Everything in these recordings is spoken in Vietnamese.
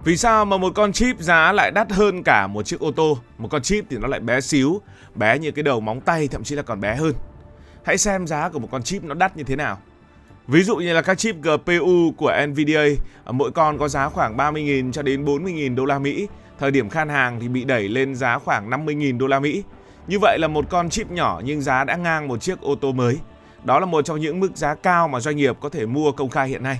Vì sao mà một con chip giá lại đắt hơn cả một chiếc ô tô? Một con chip thì nó lại bé xíu, bé như cái đầu móng tay, thậm chí là còn bé hơn. Hãy xem giá của một con chip nó đắt như thế nào. Ví dụ như là các chip GPU của Nvidia, mỗi con có giá khoảng 30.000 cho đến 40.000 đô la Mỹ. Thời điểm khan hàng thì bị đẩy lên giá khoảng 50.000 đô la Mỹ. Như vậy là một con chip nhỏ nhưng giá đã ngang một chiếc ô tô mới. Đó là một trong những mức giá cao mà doanh nghiệp có thể mua công khai hiện nay.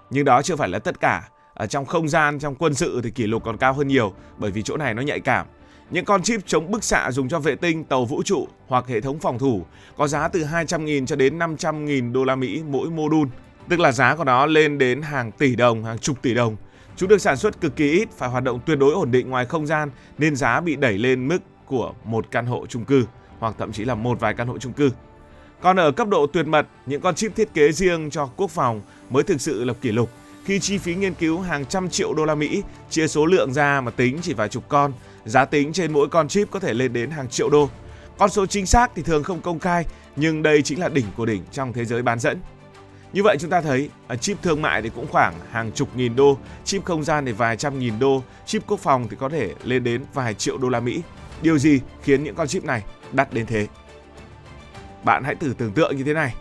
Nhưng đó chưa phải là tất cả. Ở trong không gian, trong quân sự thì kỷ lục còn cao hơn nhiều, bởi vì chỗ này nó nhạy cảm. Những con chip chống bức xạ dùng cho vệ tinh, tàu vũ trụ hoặc hệ thống phòng thủ có giá từ 200.000 cho đến 500.000 đô la Mỹ mỗi mô đun. Tức là giá của nó lên đến hàng tỷ đồng, hàng chục tỷ đồng. Chúng được sản xuất cực kỳ ít, phải hoạt động tuyệt đối ổn định ngoài không gian nên giá bị đẩy lên mức của một căn hộ chung cư hoặc thậm chí là một vài căn hộ chung cư. Còn ở cấp độ tuyệt mật, những con chip thiết kế riêng cho quốc phòng mới thực sự lập kỷ lục. Khi chi phí nghiên cứu hàng trăm triệu đô la Mỹ, chia số lượng ra mà tính chỉ vài chục con, giá tính trên mỗi con chip có thể lên đến hàng triệu đô. Con số chính xác thì thường không công khai, nhưng đây chính là đỉnh của đỉnh trong thế giới bán dẫn. Như vậy chúng ta thấy chip thương mại thì cũng khoảng hàng chục nghìn đô, chip không gian thì vài trăm nghìn đô, chip quốc phòng thì có thể lên đến vài triệu đô la Mỹ. Điều gì khiến những con chip này đắt đến thế? Bạn hãy thử tưởng tượng như thế này.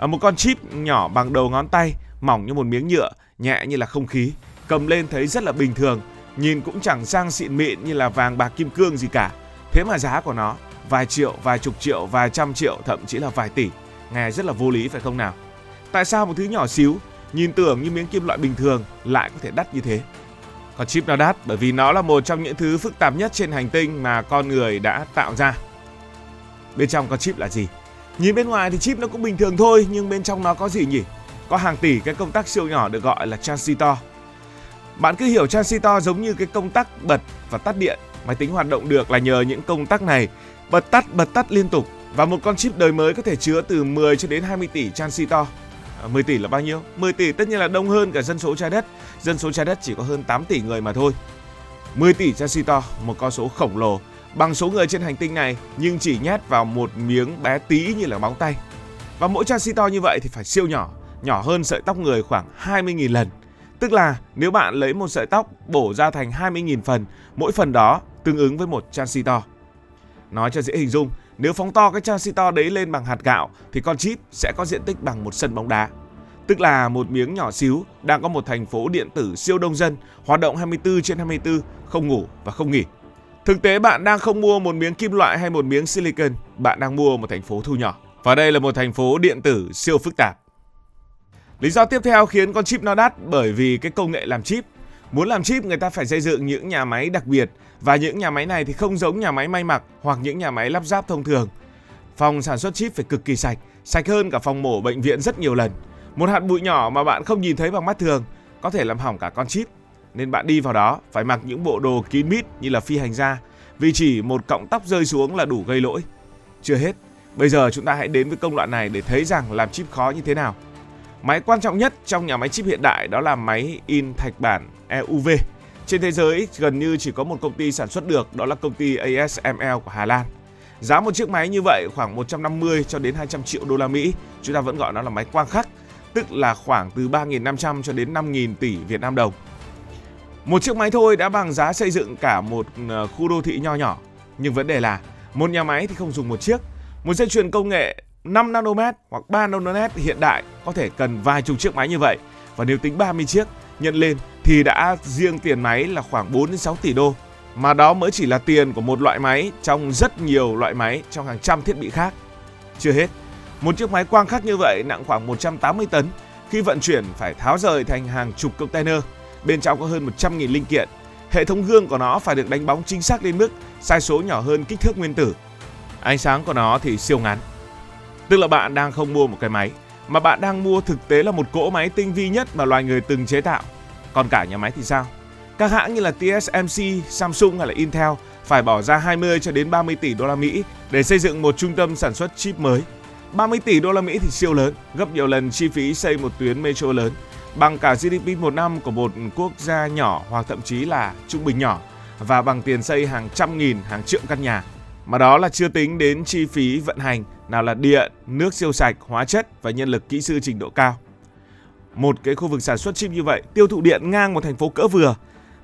Một con chip nhỏ bằng đầu ngón tay, mỏng như một miếng nhựa, nhẹ như là không khí, cầm lên thấy rất là bình thường, nhìn cũng chẳng sang xịn mịn như là vàng bạc kim cương gì cả. Thế mà giá của nó vài triệu, vài chục triệu, vài trăm triệu, thậm chí là vài tỷ. Nghe rất là vô lý phải không nào? Tại sao một thứ nhỏ xíu, nhìn tưởng như miếng kim loại bình thường lại có thể đắt như thế? Con chip nó đắt bởi vì nó là một trong những thứ phức tạp nhất trên hành tinh mà con người đã tạo ra. Bên trong con chip là gì? Nhìn bên ngoài thì chip nó cũng bình thường thôi, nhưng bên trong nó có gì nhỉ? Có hàng tỷ cái công tắc siêu nhỏ được gọi là transistor. Bạn cứ hiểu transistor giống như cái công tắc bật và tắt điện. Máy tính hoạt động được là nhờ những công tắc này bật tắt liên tục. Và một con chip đời mới có thể chứa từ 10 cho đến 20 tỷ transistor. 10 tỷ là bao nhiêu? 10 tỷ tất nhiên là đông hơn cả dân số trái đất. Dân số trái đất chỉ có hơn 8 tỷ người mà thôi. 10 tỷ transistor, một con số khổng lồ, bằng số người trên hành tinh này nhưng chỉ nhét vào một miếng bé tí như là móng tay. Và mỗi transistor như vậy thì phải siêu nhỏ, nhỏ hơn sợi tóc người khoảng 20.000 lần. Tức là nếu bạn lấy một sợi tóc bổ ra thành 20.000 phần, mỗi phần đó tương ứng với một transistor. Nói cho dễ hình dung, nếu phóng to cái transistor đấy lên bằng hạt gạo thì con chip sẽ có diện tích bằng một sân bóng đá. Tức là một miếng nhỏ xíu đang có một thành phố điện tử siêu đông dân, hoạt động 24/24, không ngủ và không nghỉ. Thực tế bạn đang không mua một miếng kim loại hay một miếng silicon, bạn đang mua một thành phố thu nhỏ. Và đây là một thành phố điện tử siêu phức tạp. Lý do tiếp theo khiến con chip nó đắt bởi vì cái công nghệ làm chip. Muốn làm chip người ta phải xây dựng những nhà máy đặc biệt, và những nhà máy này thì không giống nhà máy may mặc hoặc những nhà máy lắp ráp thông thường. Phòng sản xuất chip phải cực kỳ sạch, sạch hơn cả phòng mổ bệnh viện rất nhiều lần. Một hạt bụi nhỏ mà bạn không nhìn thấy bằng mắt thường có thể làm hỏng cả con chip. Nên bạn đi vào đó phải mặc những bộ đồ kín mít như là phi hành gia, vì chỉ một cọng tóc rơi xuống là đủ gây lỗi. Chưa hết, bây giờ chúng ta hãy đến với công đoạn này để thấy rằng làm chip khó như thế nào. Máy quan trọng nhất trong nhà máy chip hiện đại đó là máy in thạch bản EUV. Trên thế giới gần như chỉ có một công ty sản xuất được, đó là công ty ASML của Hà Lan. Giá một chiếc máy như vậy khoảng 150 cho đến 200 triệu đô la Mỹ. Chúng ta vẫn gọi nó là máy quang khắc, tức là khoảng từ 3.500 cho đến 5.000 tỷ Việt Nam đồng. Một chiếc máy thôi đã bằng giá xây dựng cả một khu đô thị nho nhỏ. Nhưng vấn đề là một nhà máy thì không dùng một chiếc. Một dây chuyền công nghệ 5 nanomet hoặc 3 nanomet hiện đại có thể cần vài chục chiếc máy như vậy. Và nếu tính 30 chiếc nhân lên thì đã riêng tiền máy là khoảng 4 đến 6 tỷ đô. Mà đó mới chỉ là tiền của một loại máy trong rất nhiều loại máy trong hàng trăm thiết bị khác. Chưa hết, một chiếc máy quang khắc như vậy nặng khoảng 180 tấn. Khi vận chuyển phải tháo rời thành hàng chục container. Bên trong có hơn 100.000 linh kiện. Hệ thống gương của nó phải được đánh bóng chính xác đến mức sai số nhỏ hơn kích thước nguyên tử. Ánh sáng của nó thì siêu ngắn. Tức là bạn đang không mua một cái máy, mà bạn đang mua thực tế là một cỗ máy tinh vi nhất mà loài người từng chế tạo. Còn cả nhà máy thì sao? Các hãng như là TSMC, Samsung hay là Intel phải bỏ ra 20 cho đến 30 tỷ đô la Mỹ để xây dựng một trung tâm sản xuất chip mới. 30 tỷ đô la Mỹ thì siêu lớn, gấp nhiều lần chi phí xây một tuyến metro lớn, bằng cả GDP một năm của một quốc gia nhỏ hoặc thậm chí là trung bình nhỏ, và bằng tiền xây hàng trăm nghìn, hàng triệu căn nhà. Mà đó là chưa tính đến chi phí vận hành, nào là điện, nước siêu sạch, hóa chất và nhân lực kỹ sư trình độ cao. Một cái khu vực sản xuất chip như vậy tiêu thụ điện ngang một thành phố cỡ vừa.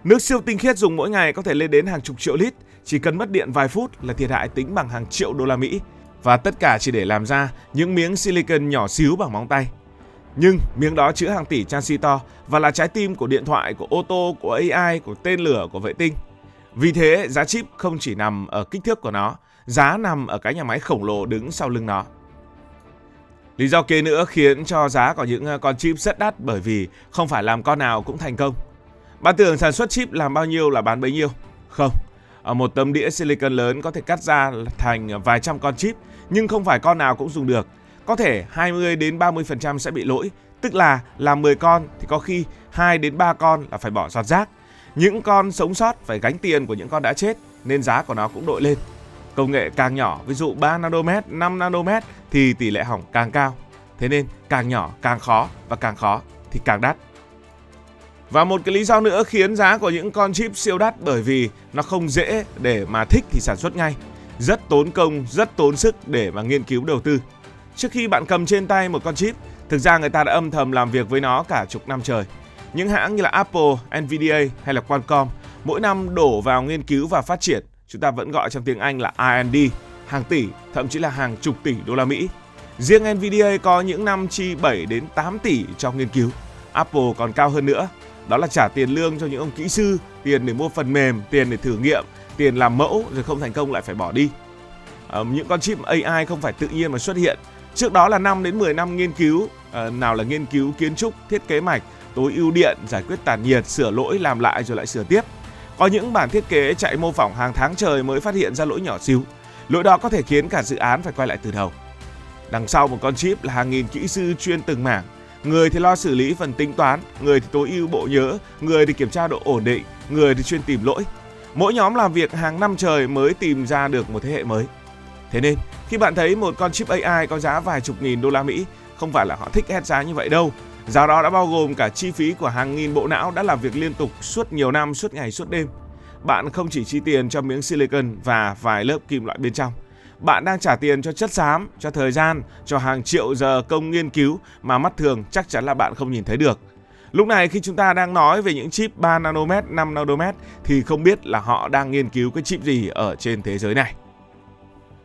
Nước siêu tinh khiết dùng mỗi ngày có thể lên đến hàng chục triệu lít, chỉ cần mất điện vài phút là thiệt hại tính bằng hàng triệu đô la Mỹ. Và tất cả chỉ để làm ra những miếng silicon nhỏ xíu bằng móng tay. Nhưng miếng đó chứa hàng tỷ transistor và là trái tim của điện thoại, của ô tô, của AI, của tên lửa, của vệ tinh. Vì thế, giá chip không chỉ nằm ở kích thước của nó, giá nằm ở cái nhà máy khổng lồ đứng sau lưng nó. Lý do kế nữa khiến cho giá của những con chip rất đắt bởi vì không phải làm con nào cũng thành công. Bạn tưởng sản xuất chip làm bao nhiêu là bán bấy nhiêu? Không. Ở một tấm đĩa silicon lớn có thể cắt ra thành vài trăm con chip, nhưng không phải con nào cũng dùng được. Có thể 20 đến 30% sẽ bị lỗi, tức là làm 10 con thì có khi 2 đến 3 con là phải bỏ giọt rác. Những con sống sót phải gánh tiền của những con đã chết nên giá của nó cũng đội lên. Công nghệ càng nhỏ, ví dụ 3 nanomet, 5 nanomet thì tỷ lệ hỏng càng cao. Thế nên càng nhỏ càng khó và càng khó thì càng đắt. Và một cái lý do nữa khiến giá của những con chip siêu đắt bởi vì nó không dễ để mà thích thì sản xuất ngay. Rất tốn công, rất tốn sức để mà nghiên cứu đầu tư. Trước khi bạn cầm trên tay một con chip, thực ra người ta đã âm thầm làm việc với nó cả chục năm trời. Những hãng như là Apple, Nvidia hay là Qualcomm mỗi năm đổ vào nghiên cứu và phát triển, chúng ta vẫn gọi trong tiếng Anh là R&D, hàng tỷ, thậm chí là hàng chục tỷ đô la Mỹ. Riêng Nvidia có những năm chi 7 đến 8 tỷ trong nghiên cứu. Apple còn cao hơn nữa. Đó là trả tiền lương cho những ông kỹ sư, tiền để mua phần mềm, tiền để thử nghiệm, tiền làm mẫu rồi không thành công lại phải bỏ đi. Những con chip AI không phải tự nhiên mà xuất hiện. Trước đó là 5 đến 10 năm nghiên cứu, nào là nghiên cứu kiến trúc, thiết kế mạch, tối ưu điện, giải quyết tản nhiệt, sửa lỗi, làm lại rồi lại sửa tiếp. Có những bản thiết kế chạy mô phỏng hàng tháng trời mới phát hiện ra lỗi nhỏ xíu. Lỗi đó có thể khiến cả dự án phải quay lại từ đầu. Đằng sau một con chip là hàng nghìn kỹ sư chuyên từng mảng. Người thì lo xử lý phần tính toán, người thì tối ưu bộ nhớ, người thì kiểm tra độ ổn định, người thì chuyên tìm lỗi. Mỗi nhóm làm việc hàng năm trời mới tìm ra được một thế hệ mới. Thế nên, khi bạn thấy một con chip AI có giá vài chục nghìn đô la Mỹ, không phải là họ thích hét giá như vậy đâu. Giá đó đã bao gồm cả chi phí của hàng nghìn bộ não đã làm việc liên tục suốt nhiều năm, suốt ngày, suốt đêm. Bạn không chỉ chi tiền cho miếng silicon và vài lớp kim loại bên trong. Bạn đang trả tiền cho chất xám, cho thời gian, cho hàng triệu giờ công nghiên cứu mà mắt thường chắc chắn là bạn không nhìn thấy được. Lúc này khi chúng ta đang nói về những chip 3 nanomet, 5 nanomet thì không biết là họ đang nghiên cứu cái chip gì ở trên thế giới này.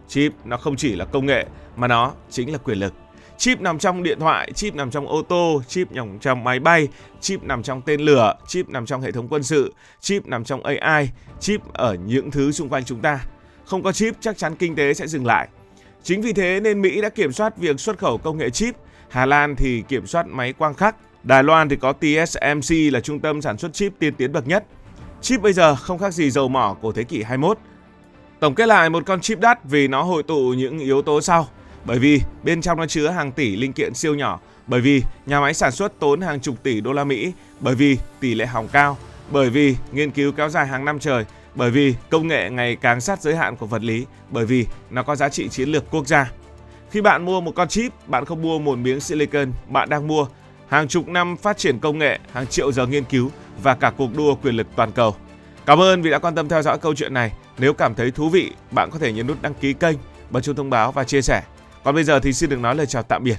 Chip nó không chỉ là công nghệ mà nó chính là quyền lực. Chip nằm trong điện thoại, chip nằm trong ô tô, chip nằm trong máy bay, chip nằm trong tên lửa, chip nằm trong hệ thống quân sự, chip nằm trong AI, chip ở những thứ xung quanh chúng ta. Không có chip chắc chắn kinh tế sẽ dừng lại. Chính vì thế nên Mỹ đã kiểm soát việc xuất khẩu công nghệ chip, Hà Lan thì kiểm soát máy quang khắc, Đài Loan thì có TSMC là trung tâm sản xuất chip tiên tiến bậc nhất. Chip bây giờ không khác gì dầu mỏ của thế kỷ 21. Tổng kết lại, một con chip đắt vì nó hội tụ những yếu tố sau. Bởi vì bên trong nó chứa hàng tỷ linh kiện siêu nhỏ, bởi vì nhà máy sản xuất tốn hàng chục tỷ đô la Mỹ, bởi vì tỷ lệ hỏng cao, bởi vì nghiên cứu kéo dài hàng năm trời, bởi vì công nghệ ngày càng sát giới hạn của vật lý, bởi vì nó có giá trị chiến lược quốc gia. Khi bạn mua một con chip, bạn không mua một miếng silicon, bạn đang mua hàng chục năm phát triển công nghệ, hàng triệu giờ nghiên cứu và cả cuộc đua quyền lực toàn cầu. Cảm ơn vì đã quan tâm theo dõi câu chuyện này. Nếu cảm thấy thú vị, bạn có thể nhấn nút đăng ký kênh, bật chuông thông báo và chia sẻ. Còn bây giờ thì xin được nói lời chào tạm biệt.